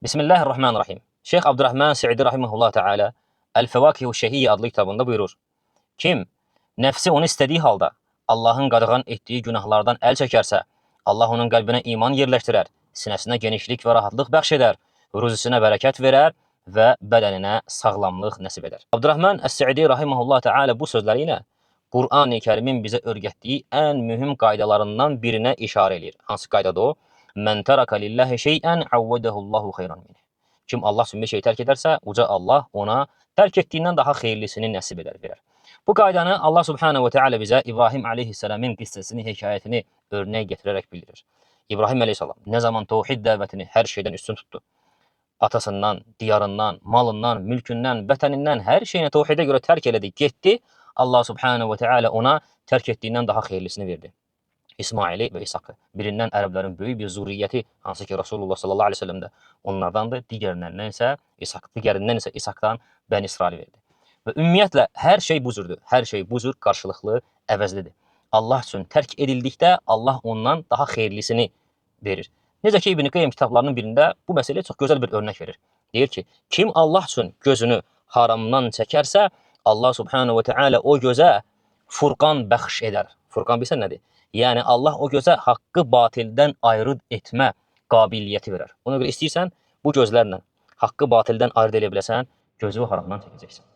Bismillahirrahmanirrahim. Şeyx Abdurrahman Sə'di rahimehullah Teala El-Fevâkihu Şehiyye adlı kitabında buyurur. Kim nəfsi onu istədiyi halda Allahın qadağan etdiyi günahlardan əl çəkərsə, Allah onun qəlbinə iman yerləşdirər, sinəsinə genişlik və rahatlıq bəxş edər, ruzisinə bərəkət verər və bədəninə sağlamlıq nəsib edər. Abdurrahman Sə'di rahimehullah Teala bu sözləri ilə Qur'an-ı Kərimin bizə öyrətdiyi ən mühüm qaydalarından birinə işarə edir. Hansı qaydadır o? Mən təraka lillahi şey'ən avvadahullahu xeyran minhu. Kim Allah üçün bir şey tərk edərsə, uca Allah ona tərk etdiyindən daha xeyirlisini nəsib edər, verər. Bu qaydanı Allah Subhanahu ve Teala bizə İbrahim aleyhisselamın qissəsini, hekayətini örnək gətirərək bildirir. İbrahim aleyhisselam nə zaman tevhid dəvətini hər şeydən üstün tutdu, atasından, diyarından, malından, mülkündən, vətənindən, hər şeyini tevhidə görə tərk elədi, getdi. Allah Subhanahu ve Teala ona tərk etdiyindən daha xeyirlisini verdi. İsmaili və İshakı. Birindən ərəblərin böyük bir zürriyyəti, hansı ki Rasulullah sallallahu aleyhi ve sellem də onlardandır, digərindən isə İshakdan Bəni İsrail verdi. Və ümumiyyətlə, hər şey bu cürdür. Hər şey bu cür qarşılıqlı, əvəzlidir. Allah üçün tərk edildikdə Allah ondan daha xeyirlisini verir. Necə ki İbn Qayyim kitablarının birində bu məsələyə çox gözəl bir örnək verir. Deyir ki, kim Allah üçün gözünü haramdan çəkərsə, Allah Subhanahu ve Teala o gözə Furqan bəxş edər. Furqan bilsən nədir? Yəni Allah o gözə haqqı batildən ayrı etmə qabiliyyəti verər. Ona görə istəyirsən bu gözlərlə haqqı batildən ayrı edə biləsən, gözü haramdan çəkəcəksən.